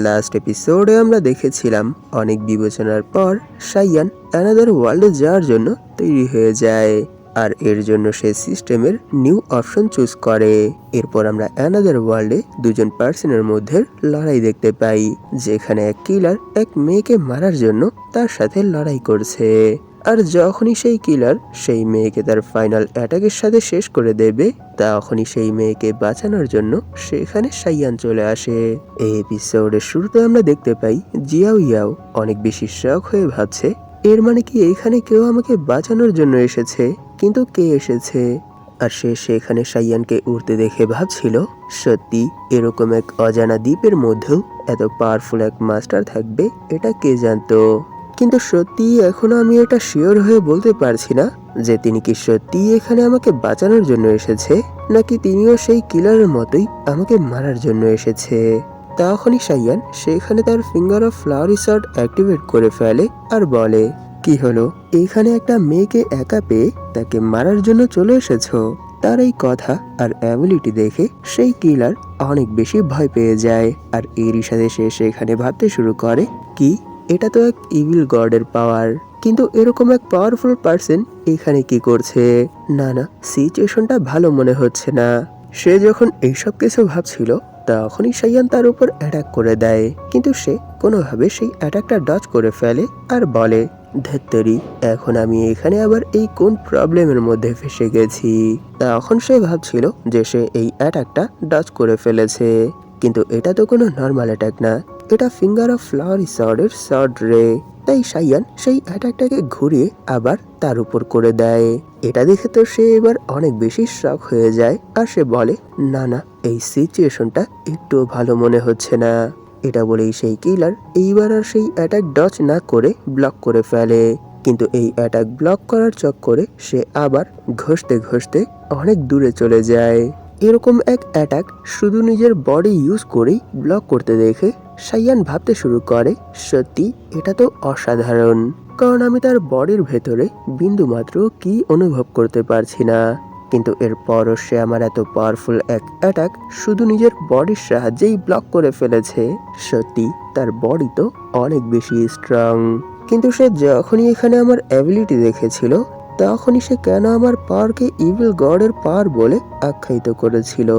Last এপিসোডে আমরা দেখেছিলাম অনেক বিবেচনার পর সাইয়ান অ্যানাদার ওয়ার্ল্ডে যাওয়ার জন্য তৈরি হয়ে যায়, আর এর জন্য সে সিস্টেমের নিউ অপশন চুজ করে। এরপর আমরা অ্যানাদার ওয়ার্ল্ডে দুজন পার্সনের মধ্যে লড়াই দেখতে পাই, যেখানে এক কিলার এক মেয়েকে মারার জন্য তার সাথে লড়াই করছে। আর যখনই সেই কিলার সেই মেয়েকে তার ফাইনাল অ্যাটাকের সাথে শেষ করে দেবে, তখনই সেই মেয়েকে বাঁচানোর জন্য সেখানে সাইয়ান চলে আসে। এই এপিসোডের শুরুতে আমরা দেখতে পাই জিয়াও ইয়াও অনেক বেশি শক হয়ে ভাবছে, এর মানে কি এইখানে কেউ আমাকে বাঁচানোর জন্য এসেছে, কিন্তু কে এসেছে? আর সে সেখানে সাইয়ানকে উড়তে দেখে ভাবছিল, সত্যি এরকম এক অজানা দ্বীপের মধ্যেও এত পাওয়ারফুল এক মাস্টার থাকবে, এটা কে জানতো। কিন্তু সত্যি এখনো আমি এটা শিওর হয়ে বলতে পারছি না যে তিনি কি সত্যি এখানে আমাকে বাঁচানোর জন্য এসেছে, নাকি তিনিও সেই কিলারের মতোই আমাকে মারার জন্য এসেছে। তখনই সাইয়ান সেখানে তার finger of flowery shot activate করে ফেলে আর বলে, কি হলো, এইখানে একটা মেয়েকে একা পেয়ে তাকে মারার জন্য চলে এসেছো? তার এই কথা আর অ্যাবিলিটি দেখে সেই কিলার অনেক বেশি ভয় পেয়ে যায়, আর এরই সাথে সে সেখানে ভাবতে শুরু করে, কি এটা তো এক ইভিল গডের পাওয়ার, কিন্তু এরকম এক পাওয়ারফুল পার্সন এখানে কি করছে? না না, সিচুয়েশনটা ভালো মনে হচ্ছে না। সে যখন এইসব কিছু ভাবছিল, তখনই সাইয়ান তার উপর অ্যাটাক করে দেয়, কিন্তু সে কোনোভাবে সেই অ্যাটাকটা ডজ করে ফেলে আর বলে, ধেত্তেরি, এখন আমি এখানে আবার এই কোন প্রবলেমের মধ্যে ফেসে গেছি। তখন সে ভাবছিল যে সে এই অ্যাটাকটা ডজ করে ফেলেছে, কিন্তু এটা তো কোনো নর্মাল অ্যাটাক না, এটা ফিঙ্গার অফ ফ্লাওয়ারি শটের শর্ট রে। তাই সাইয়ান সেই অ্যাটাকটাকে ঘুরিয়ে আবার তার উপর করে দেয়। এটা দেখে তো সে এবার অনেক বেশি শক হয়ে যায়, আর সে বলে, না না, এই সিচুয়েশনটা একটু ভালো মনে হচ্ছে না। এটা বলেই সেই কিলার এইবার আর সেই অ্যাটাক ডজ না করে ব্লক করে ফেলে, কিন্তু এই অ্যাটাক ব্লক করার চক্করে সে আবার ঘষতে ঘষতে অনেক দূরে চলে যায়। এরকম এক অ্যাটাক শুধু নিজের বডি ইউজ করেই ব্লক করতে দেখে সাইয়ান ভাবতে শুরু করে, সত্যি এটা তো অসাধারণ, কারণ আমি তার বডির ভেতরে বিন্দু মাত্র কি অনুভব করতে পারছি না। কিন্তু এরপরও সে আমার এত পাওয়ারফুল এক অ্যাটাক শুধু নিজের বডির সাহায্যেই ব্লক করে ফেলেছে, সত্যি তার বডি তো অনেক বেশি স্ট্রং। কিন্তু সে যখনই এখানে আমার অ্যাবিলিটি দেখেছিল, তখনই সে কেন আমার পাওয়ারকে ইভিল গডের পাওয়ার বলে আখ্যায়িত করেছিল?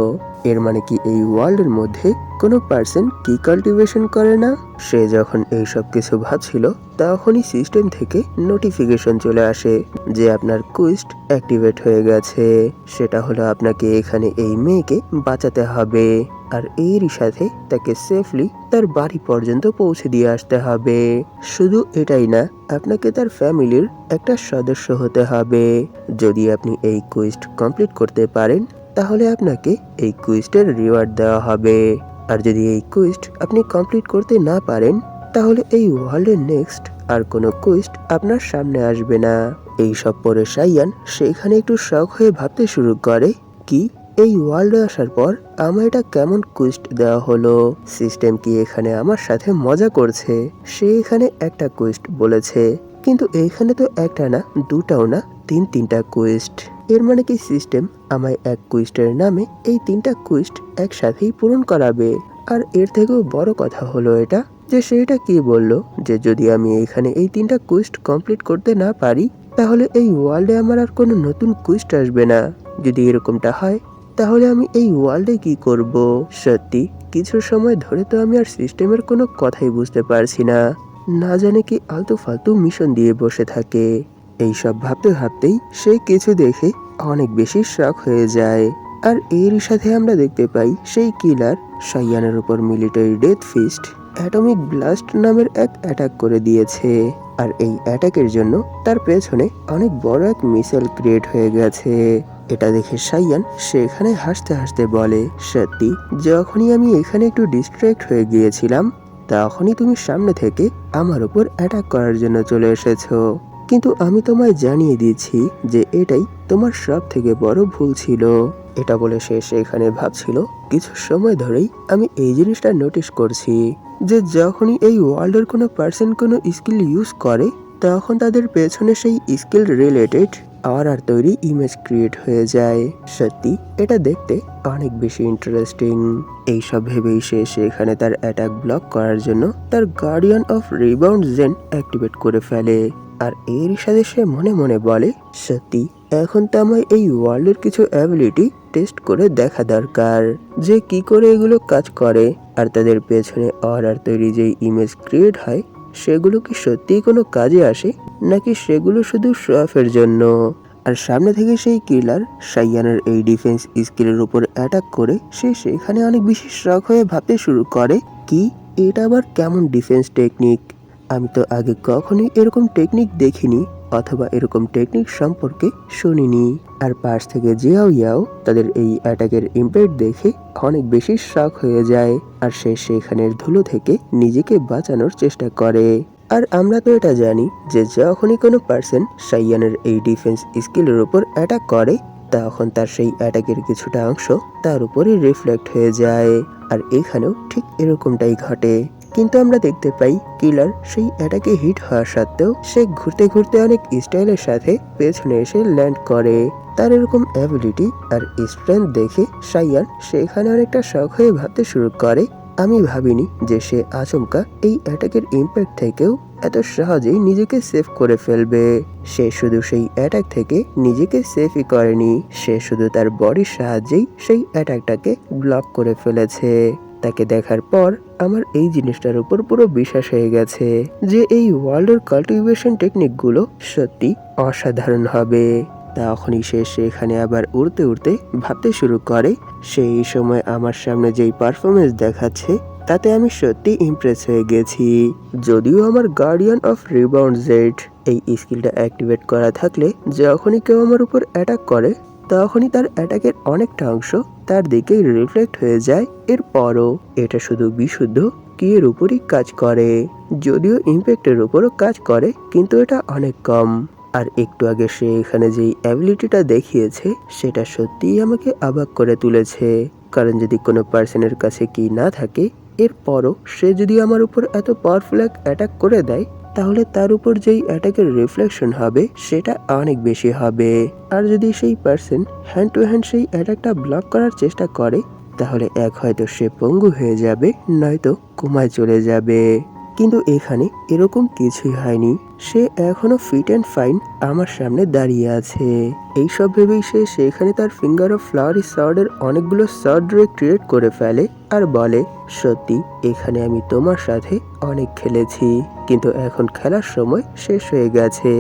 এর মানে কি এই ওয়ার্ল্ডের মধ্যে কোনো পার্সন কি কাল্টিভেশন করে না? সে যখন এইসব কিছু ভাবছিল, তখনই সিস্টেম থেকে নোটিফিকেশন চলে আসে যে আপনার কুইস্ট অ্যাক্টিভেট হয়ে গেছে। সেটা হলো আপনাকে এখানে এই মেয়েকে বাঁচাতে হবে, আর এরই সাথে তাকে সেফলি তার বাড়ি পর্যন্ত পৌঁছে দিয়ে আসতে হবে। শুধু এটাই না, আপনাকে তার ফ্যামিলির একটা সদস্য হতে হবে। যদি আপনি এই কুইস্ট কমপ্লিট করতে পারেন, তাহলে আপনাকে এই কুইস্টের রিওয়ার্ড দেওয়া হবে। আর যদি এই কুইস্ট আপনি কমপ্লিট করতে না পারেন, তাহলে এই ওয়ার্ল্ডের নেক্সট আর কোনো কুইস্ট আপনার সামনে আসবে না। এইসব পরে সাইয়ান সেখানে একটু শক হয়ে ভাবতে শুরু করে, কি এই ওয়ার্ল্ডে আসার পর আমার এটা কেমন কুইস্ট দেওয়া হলো? সিস্টেম কি এখানে আমার সাথে মজা করছে? সে এখানে একটা কুইস্ট বলেছে, কিন্তু এইখানে তো একটা না, দুটাও না, তিনটা কুইস্ট। এর মানে কি সিস্টেম আমায় এক কুইস্টের নামে এই তিনটা কুইস্ট একসাথেই পূরণ করাবে? আর এর থেকেও বড় কথা হলো এটা যে সেটা কি বললো যে যদি আমি এখানে এই তিনটা কুইস্ট কমপ্লিট করতে না পারি, তাহলে এই ওয়ার্ল্ডে আমার আর কোনো নতুন কুইস্ট আসবে না। যদি এরকমটা হয়, তাহলে আমি এই ওয়ার্ল্ডে কি করব? সত্যি কিছু সময় ধরে তো আমি আর সিস্টেমের কোনো কথাই বুঝতে পারছি না, না জানে কি আলতু ফালতু মিশন দিয়ে বসে থাকে। এইসব ভাবতে ভাবতেই সে কিছু দেখে অনেক বেশি শক হয়ে যায়, আর এরই সাথে আমরা দেখতে পাই সেই কিলার সাইয়ানের উপর military death fist atomic blast নামের এক অ্যাটাক করে দিয়েছে, আর এই অ্যাটাকের জন্য তার পেছনে অনেক বড় এক মিসাইল ক্রিয়েট হয়ে গেছে। এটা দেখে সাইয়ান সেখানে হাসতে হাসতে বলে, সত্যি যখনই আমি এখানে একটু ডিস্ট্র্যাক্ট হয়ে গিয়েছিলাম, তখনই তুমি সামনে থেকে আমার উপর অ্যাটাক করার জন্য চলে এসেছো, কিন্তু আমি তোমায় জানিয়ে দিচ্ছি যে এটাই তোমার সব থেকে বড় ভুল ছিল। এটা বলে সে সেখানে ভাবছিল, কিছু সময় ধরেই আমি এই জিনিসটা নোটিস করছি যে যখনই এই ওয়ার্ল্ডের কোনো পার্সন কোনো স্কিল ইউজ করে, তখন তাদের পেছনে সেই স্কিল রিলেটেড অরার তৈরি ইমেজ ক্রিয়েট হয়ে যায়। সত্যি এটা দেখতে অনেক বেশি ইন্টারেস্টিং। এইসব ভেবেই সে সেখানে তার অ্যাটাক ব্লক করার জন্য তার guardian of rebound zen activate করে ফেলে। আর এর সাথে সে মনে মনে বলে, সত্যি এখন তো আমায় এই ওয়ার্ল্ডের কিছু অ্যাবিলিটি টেস্ট করে দেখা দরকার, যে কি করে এগুলো কাজ করে, আর তাদের পেছনে অরার তৈরি যেই ইমেজ ক্রিয়েট হয় সেগুলো কি সত্যিই কোনো কাজে আসে, নাকি সেগুলো শুধু শো অফের জন্য। আর সামনে থেকে সেই কিলার সাইয়ানের এই ডিফেন্স স্কিলের উপর অ্যাটাক করে সে সেখানে অনেক বেশি শক হয়ে ভাবতে শুরু করে, কি এটা আবার কেমন ডিফেন্স টেকনিক, আমি তো আগে কখনোই এরকম টেকনিক দেখিনি, অথবা এরকম টেকনিক সম্পর্কে শুনিনি। আর পাশ থেকে জিয়াও ইয়াও তাদের এই অ্যাটাকের ইম্প্যাক্ট দেখে অনেক বেশি শক হয়ে যায়, আর সে সেখানের ধুলো থেকে নিজেকে বাঁচানোর চেষ্টা করে। আর আমরা তো এটা জানি যে যখনই কোনো পার্সন সাইয়ানের এই ডিফেন্স স্কিলের উপর অ্যাটাক করে, তখন তার সেই অ্যাটাকের কিছুটা অংশ তার উপরে রিফ্লেক্ট হয়ে যায়। আর এখানেও ঠিক এরকমটাই ঘটে। কিন্তু আমরা দেখতে পাই কিলার সেই অ্যাটাকে হিট হওয়া সত্ত্বেও সে ঘুরতে ঘুরতে অনেক স্টাইলের সাথে পেছনে এসে ল্যান্ড করে। তার এরকম অ্যাবিলিটি আর স্ট্রেংথ দেখে সাইয়ান সেখানে অনেকটা শখ হয়ে ভাবতে শুরু করে, আমি ভাবিনি যে সে আচমকা এই অ্যাটাকের ইম্প্যাক্ট থেকেও এত সহজেই নিজেকে সেভ করে ফেলবে। সে শুধু সেই অ্যাটাক থেকে নিজেকে সেভই করেনি, সে শুধু তার বডির সাহায্যেই সেই অ্যাটাকটাকে ব্লক করে ফেলেছে। তাকে দেখার পর আমার এই জিনিসটার উপর পুরো বিশ্বাস হয়ে গেছে যে এই ওয়ার্ল্ডের কাল্টিভেশন টেকনিকগুলো সত্যি অসাধারণ হবে। তখনই সে সেখানে আবার উড়তে উড়তে ভাবতে শুরু করে, সেই সময় আমার সামনে যেই পারফরমেন্স দেখাচ্ছে তাতে আমি সত্যি ইমপ্রেস হয়ে গেছি। যদিও আমার গার্ডিয়ান অফ রিবাউন্ড জেড এই স্কিলটা অ্যাক্টিভেট করা থাকলে যখনই কেউ আমার উপর অ্যাটাক করে তখনই তার অ্যাটাকের অনেকটা অংশ তার দিকেই রিফ্লেক্ট হয়ে যায়। এরপরও এটা শুধু বিশুদ্ধ কি এর উপরই কাজ করে, যদিও ইম্প্যাক্টের উপরও কাজ করে, কিন্তু এটা অনেক কম। আর একটু আগে সে এখানে যেই অ্যাবিলিটিটা দেখিয়েছে সেটা সত্যিই আমাকে অবাক করে তুলেছে। কারণ যদি কোনো পার্সনের কাছে কি না থাকে, এরপরও সে যদি আমার উপর এত পাওয়ারফুল এক অ্যাটাক করে দেয়, তাহলে তার উপর যেই অ্যাটাকের রিফ্লেকশন হবে সেটা অনেক বেশি হবে। আর যদি সেই পার্সন হ্যান্ড টু হ্যান্ড সেই অ্যাটাকটা ব্লক করার চেষ্টা করে, তাহলে এক হয়তো সে পঙ্গু হয়ে যাবে, নয়তো কোমায় চলে যাবে। কিন্তু এখানে এরকম কিছুই হয়নি, সে এখনো ফিট অ্যান্ড ফাইন আমার সামনে দাঁড়িয়ে আছে। এইসব ভেবেই সে সেখানে তার ফিঙ্গার অফ ফ্লাওয়ারি সর্ডের অনেকগুলো সর্ড রে ক্রিয়েট করে ফেলে আর বলে, সত্যি এখানে আমি তোমার সাথে অনেক খেলেছি, কিন্তু এখন খেলার সময় শেষ হয়ে গেছে।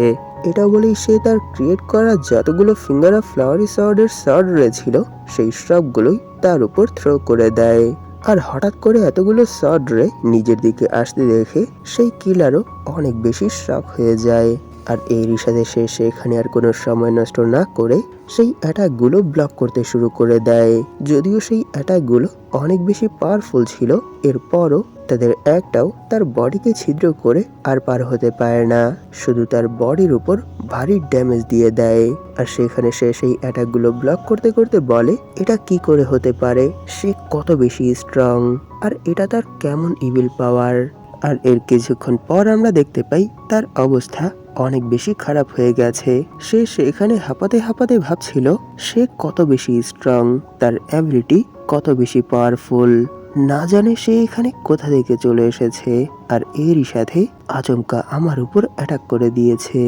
এটা বলেই সে তার ক্রিয়েট করা যতগুলো ফিঙ্গার অফ ফ্লাওয়ারি সর্ডের সর্ড রে ছিল সেই সবগুলোই তার উপর থ্রো করে দেয়। আর হঠাৎ করে এতগুলো সর্ড রে নিজের দিকে আসতে দেখে সেই কিলারও অনেক বেশি শক হয়ে যায়। আর এরই সাথে সে সেখানে আর কোনো সময় নষ্ট না করে সেই অ্যাটাকগুলো ব্লক করতে শুরু করে দেয়। যদিও সেই অ্যাটাকগুলো অনেক বেশি পাওয়ারফুল ছিল, এরপরও তাদের একটাও তার বডিকে ছিদ্র করে আর পার হতে পারে না, শুধু তার বডির উপর ভারী ড্যামেজ দিয়ে দেয়। আর সেখানে সে সেই অ্যাটাকগুলো ব্লক করতে করতে বলে, এটা কি করে হতে পারে, সে কত বেশি স্ট্রং, আর এটা তার কেমন ইভিল পাওয়ার। আর এর কিছুক্ষণ পর আমরা দেখতে পাই তার অবস্থা অনেক বেশি খারাপ হয়ে গেছে। সে সেখানে হাঁপাতে হাঁপাতে ভাবছিল সে কত বেশি স্ট্রং, তার অ্যাবিলিটি কত বেশি পাওয়ারফুল, না জানে সে এখানে কোথা থেকে চলে এসেছে, আর এরই সাথে আচমকা আমার উপর অ্যাটাক করে দিয়েছে।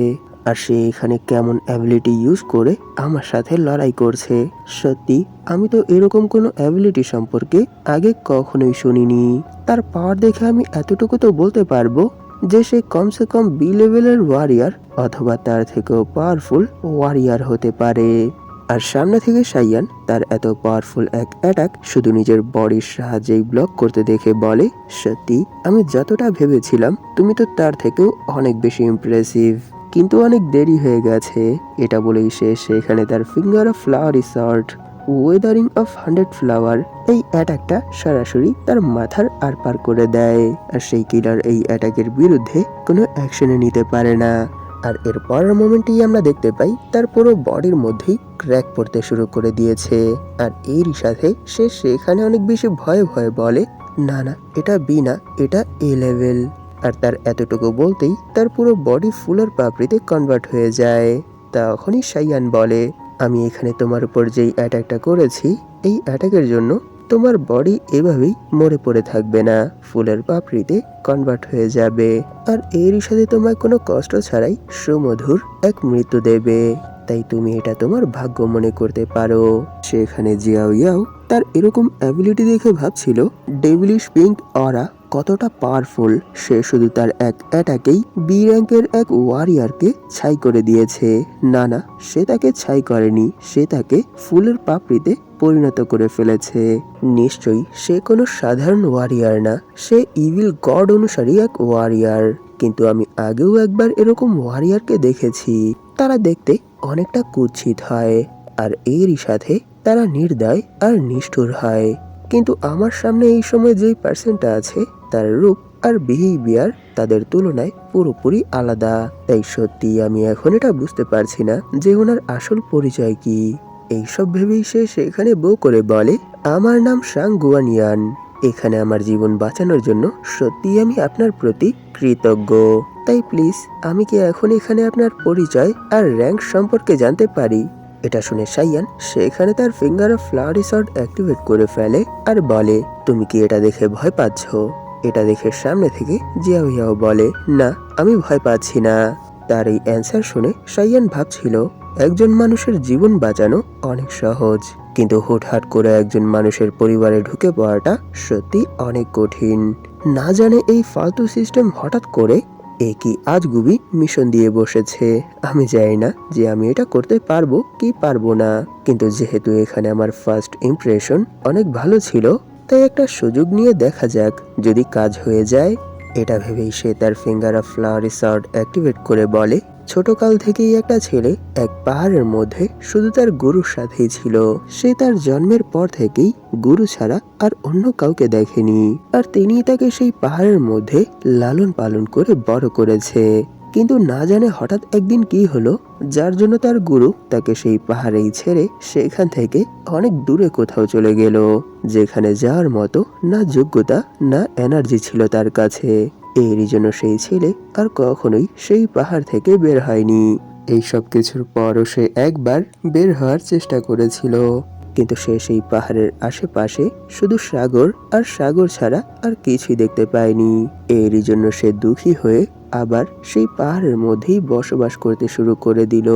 আর সে এখানে কেমন অ্যাবিলিটি ইউজ করে আমার সাথে লড়াই করছে। সত্যি আমি তো এরকম কোনো অ্যাবিলিটি সম্পর্কে আগে কখনোই শুনিনি। তার পাওয়ার দেখে আমি এতটুকু তো বলতে পারবো যে সে কমসে কম বি লেভেলের ওয়ারিয়ার অথবা তার থেকেও পাওয়ারফুল ওয়ারিয়ার হতে পারে। আর সামনে থেকে সাইয়ান তার এত পাওয়ারফুল এক অ্যাটাক শুধু নিজের বডির সাহায্যেই ব্লক করতে দেখে বলে, সত্যি আমি যতটা ভেবেছিলাম তুমি তো তার থেকেও অনেক বেশি ইমপ্রেসিভ, কিন্তু অনেক দেরি হয়ে গেছে। এটা বলেই সে সেখানে তার finger of flowery sort Wuthering of 100 flower এই অ্যাটাকটা সরাসরি তার মাথার আরপার করে দেয়। আর সেই কিলার এই অ্যাটাকের বিরুদ্ধে কোনো অ্যাকশনে নিতে পারে না। আর এর পরের মোমেন্টেই আমরা দেখতে পাই তার পুরো বডির মধ্যেই ক্র্যাক পড়তে শুরু করে দিয়েছে। আর এরই সাথে সে সেখানে অনেক বেশি ভয়ে ভয়ে বলে, না না এটা বি না, এটা এ লেভেল। আর তার এতটুকু বলতেই তার পুরো বডি ফুলের পাপড়িতে কনভার্ট হয়ে যায়। তখনই সাইয়ান বলে, আমি এখানে তোমার উপর যেই অ্যাটাকটা করেছি, এই অ্যাটাকের জন্য তোমার বডি এভাবেই মরে পড়ে থাকবে না, ফুলের পাপড়িতে কনভার্ট হয়ে যাবে। আর এরই সাথে তোমায় কোনো কষ্ট ছাড়াই সুমধুর এক মৃত্যু দেবে। তাই তুমি এটা তোমার ভাগ্য মনে করতে পারো। সেখানে জিয়াও ইয়াও তার এরকম অ্যাবিলিটি দেখে ভাবছিল ডেভিলিশ পিঙ্ক অরা কতটা পাওয়ারফুল। সে শুধু তার এক অ্যাটাকেই বি র্যাঙ্কের এক ওয়ারিয়ারকে ছাই করে দিয়েছে। না, সে তাকে ছাই করেনি, সে তাকে ফুলের পাপড়িতে পরিণত করে ফেলেছে। নিশ্চয়ই সে কোনো সাধারণ ওয়ারিয়ার না, সে ইভিল গড অনুসারী এক ওয়ারিয়ার। কিন্তু আমি আগেও একবার এরকম ওয়ারিয়ারকে দেখেছি। তারা দেখতে অনেকটা কুৎসিত হয়, আর এরই সাথে তারা নির্দয় আর নিষ্ঠুর হয়। কিন্তু আমার সামনে এই সময় যেই পার্সনটা আছে, তার রূপ আর বিহেভিয়ার তাদের তুলনায় পুরোপুরি আলাদা। তাই সত্যি আমি এখন এটা বুঝতে পারছি না যে ওনার আসল পরিচয় কি। এইসব ভেবেই সে সেখানে বউ করে বলে, আমার নাম সাং গুয়ানিয়ান। এখানে আমার জীবন বাঁচানোর জন্য সত্যি আমি আপনার প্রতি কৃতজ্ঞ। তাই প্লিজ আমি কি এখন এখানে আপনার পরিচয় আর র্যাঙ্ক সম্পর্কে জানতে পারি? এটা শুনে সাইয়ান সেখানে তার finger of flowery shot activate করে ফেলে আর বলে, তুমি কি এটা দেখে ভয় পাচ্ছ? এটা দেখে সামনে থেকে জিয়াও ইয়াও বলে, না আমি ভয় পাচ্ছি না। তার এই অ্যান্সার শুনে সাইয়ান ভাবছিল একজন মানুষের জীবন বাঁচানো অনেক সহজ, কিন্তু হুটহাট করে একজন মানুষের পরিবারে ঢুকে পড়াটা সত্যি অনেক কঠিন। না জানে এই ফালতু সিস্টেম হঠাৎ করে একই আজগুবি মিশন দিয়ে বসেছে। আমি জানি না যে আমি এটা করতে পারবো কি পারবো না, কিন্তু যেহেতু এখানে আমার ফার্স্ট ইমপ্রেশন অনেক ভালো ছিল, তাই একটা সুযোগ নিয়ে দেখা যাক যদি কাজ হয়ে যায়। এটা ভেবেই সে তার finger of flowery shot activate করে বলে, ছোটকাল থেকেই একটা ছেলে এক পাহাড়ের মধ্যে শুধু তার গুরুর সাথেই ছিল। সে তার জন্মের পর থেকেই গুরু ছাড়া আর অন্য কাউকে দেখেনি, আর তিনি তাকে সেই পাহাড়ের মধ্যে লালন পালন করে বড় করেছে। কিন্তু না জানে হঠাৎ একদিন কি হলো, যার জন্য তার গুরু তাকে সেই পাহাড়েই ছেড়ে সেখান থেকে অনেক দূরে কোথাও চলে গেল, যেখানে যাওয়ার মতো না যোগ্যতা না এনার্জি ছিল তার কাছে। এরই জন্য সেই ছেলে আর কখনোই সেই পাহাড় থেকে বের হয়নি। এই সব কিছুর পরও সে একবার বের হওয়ার চেষ্টা করেছিল, কিন্তু সে সেই পাহাড়ের আশেপাশে শুধু সাগর আর সাগর ছাড়া আর কিছুই দেখতে পায়নি। এরই জন্য সে দুঃখী হয়ে আবার সেই পাহাড়ের মধ্যেই বসবাস করতে শুরু করে দিল।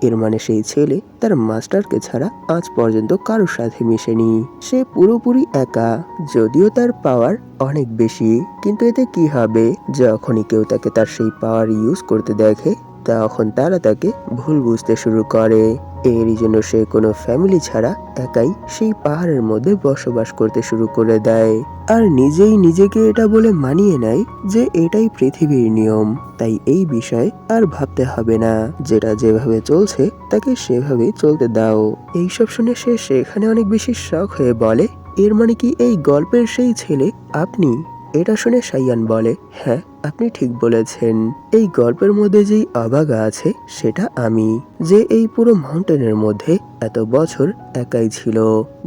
এর মানে সেই ছেলে তার মাস্টারকে ছাড়া আজ পর্যন্ত কারোর সাথে মিশেনি। সে পুরোপুরি একা, যদিও তার পাওয়ার অনেক বেশি, কিন্তু এতে কি হবে? যখনই কেউ তাকে তার সেই পাওয়ার ইউজ করতে দেখে, তখন তারা তাকে ভুল বুঝতে শুরু করে। এরই জন্য সে কোনো ফ্যামিলি ছাড়া একাই সেই পাহাড়ের মধ্যে বসবাস করতে শুরু করে দেয়, আর নিজেই নিজেকে এটা বলে মানিয়ে নেয় যে এটাই পৃথিবীর নিয়ম। তাই এই বিষয়ে আর ভাবতে হবে না, যেটা যেভাবে চলছে তাকে সেভাবেই চলতে দাও। এইসব শুনে সে সেখানে অনেক বেশি শখ হয়ে বলে, এর মানে কি এই গল্পের সেই ছেলে আপনি? এটা শুনে সাইয়ান বলে, হ্যাঁ আপনি ঠিক বলেছেন, এই গল্পের মধ্যে যেই অভাগা আছে সেটা আমি, যে এই পুরো মাউন্টেনের মধ্যে এত বছর একাই ছিল,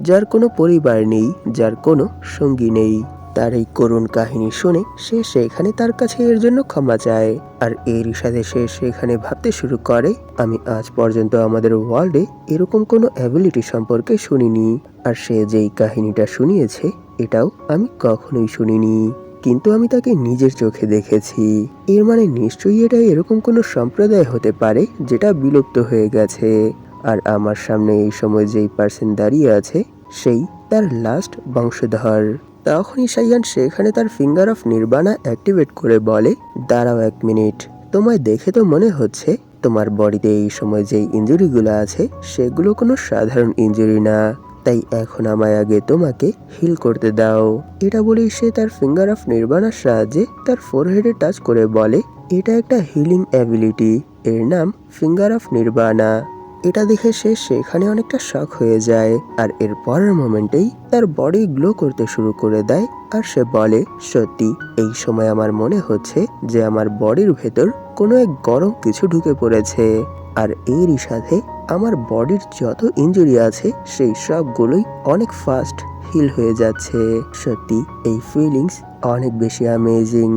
যার কোনো পরিবার নেই, যার কোনো সঙ্গী নেই। তার এই করুণ কাহিনী শুনে সে সেখানে তার কাছে এর জন্য ক্ষমা চায়, আর এরই সাথে সে সেখানে ভাবতে শুরু করে, আমি আজ পর্যন্ত আমাদের ওয়ার্ল্ডে এরকম কোনো অ্যাবিলিটি সম্পর্কে শুনিনি, আর সে যেই কাহিনীটা শুনিয়েছে এটাও আমি কখনোই শুনিনি, কিন্তু আমি তাকে নিজের চোখে দেখেছি। এর মানে নিশ্চয়ই এটা এরকম কোনো সম্প্রদায় হতে পারে যেটা বিলুপ্ত হয়ে গেছে, আর আমার সামনে এই সময় যেই পার্সন দাঁড়িয়ে আছে সেই তার লাস্ট বংশধর। তখনই সাইয়ান সেখানে তার ফিঙ্গার অফ নির্বাণা অ্যাক্টিভেট করে বলে, দাঁড়াও এক মিনিট, তোমায় দেখে তো মনে হচ্ছে তোমার বডিতে এই সময় যেই ইনজুরিগুলো আছে সেগুলো কোনো সাধারণ ইনজুরি না, তাই এখন আমায় আগে তোমাকে হিল করতে দাও। এটা বলেই সে তার ফিঙ্গার অফ নির্বাণার সাহায্যে তার ফোরহেডে টাচ করে বলে, এটা একটা হিলিং অ্যাবিলিটি, এর নাম ফিঙ্গার অফ নির্বাণা। এটা দেখে সে সেখানে অনেকটা শক হয়ে যায়, আর এর পরের মোমেন্টেই তার বডি গ্লো করতে শুরু করে দেয়, আর সে বলে, সত্যি এই সময় আমার মনে হচ্ছে যে আমার বডির ভেতর কোনো এক গরম কিছু ঢুকে পড়েছে, আর এরই সাথে আমার বডির যত ইনজুরি আছে সেই সবগুলোই অনেক ফাস্ট হিল হয়ে যাচ্ছে। সত্যি এই ফিলিংস অনেক বেশি অ্যামেজিং।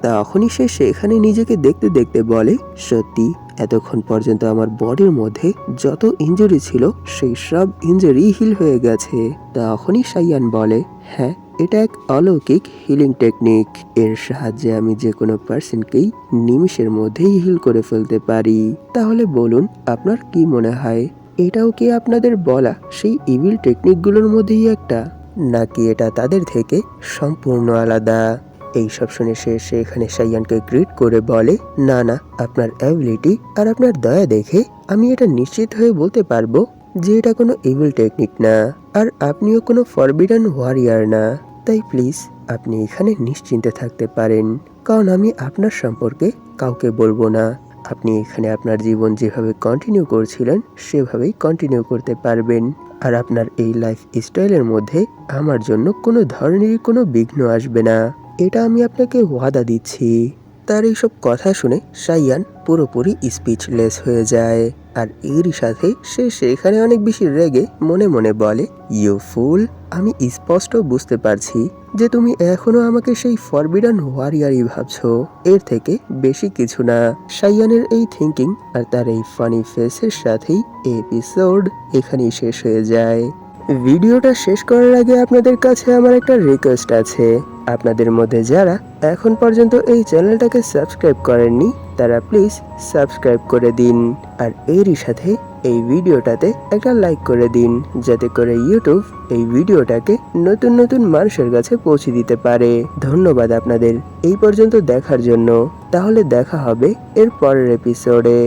তখনই সে সেখানে নিজেকে দেখতে দেখতে বলে, সত্যি এতক্ষণ পর্যন্ত আমার বডির মধ্যে যত ইনজুরি ছিল সেই সব ইনজুরি হিল হয়ে গেছে। তখনই সাইয়ান বলে, হ্যাঁ, এটা এক অলৌকিক হিলিং টেকনিক। এর সাহায্যে আমি যে কোনো পার্সনকেই নিমিষের মধ্যেই হিল করে ফেলতে পারি। তাহলে বলুন, আপনার কি মনে হয়, এটাও কি আপনাদের বলা সেই ইভিল টেকনিকগুলোর মধ্যেই একটা, নাকি এটা তাদের থেকে সম্পূর্ণ আলাদা? এইসব শুনে সে সেখানে সাইয়ানকে গ্রিট করে বলে, না না, আপনার অ্যাবিলিটি আর আপনার দয়া দেখে আমি এটা নিশ্চিত হয়ে বলতে পারবো যে এটা কোনো ইভিল টেকনিক না, আর আপনিও কোনো ফরবিডেন ওয়ারিয়ার না। তাই প্লিজ আপনি এখানে নিশ্চিন্তে থাকতে পারেন, কারণ আমি আপনার সম্পর্কে কাউকে বলবো না। আপনি এখানে আপনার জীবন যেভাবে কন্টিনিউ করছিলেন সেভাবেই কন্টিনিউ করতে পারবেন, আর আপনার এই লাইফ স্টাইলের মধ্যে আমার জন্য কোনো ধরনেরই কোনো বিঘ্ন আসবে না, এটা আমি আপনাকে ওয়াদা দিচ্ছি। তার এইসব কথা শুনে সাইয়ান পুরোপুরি স্পিচলেস হয়ে যায়, আর এরই সাথে সে সেখানে অনেক বেশি রেগে মনে মনে বলে, ইউ ফুল, আমি স্পষ্ট বুঝতে পারছি যে তুমি এখনো আমাকে সেই ফরবিডেন ওয়ারিয়ারই ভাবছো, এর থেকে বেশি কিছু না। সাইয়ানের এই থিঙ্কিং আর তার এই ফানি ফেসের সাথেই এপিসোড এখানেই শেষ হয়ে যায়। ভিডিওটা শেষ করার আগে আপনাদের কাছে আমার একটা রিকোয়েস্ট আছে। আপনাদের মধ্যে যারা এখন পর্যন্ত এই চ্যানেলটাকে সাবস্ক্রাইব করেননি তারা প্লিজ সাবস্ক্রাইব করে দিন, আর এরই সাথে এই ভিডিওটাতে একটা লাইক করে দিন, যাতে করে ইউটিউব এই ভিডিওটাকে নতুন নতুন মানুষের কাছে পৌঁছে দিতে পারে। ধন্যবাদ আপনাদের এই পর্যন্ত দেখার জন্য। তাহলে দেখা হবে এর পরের এপিসোডে।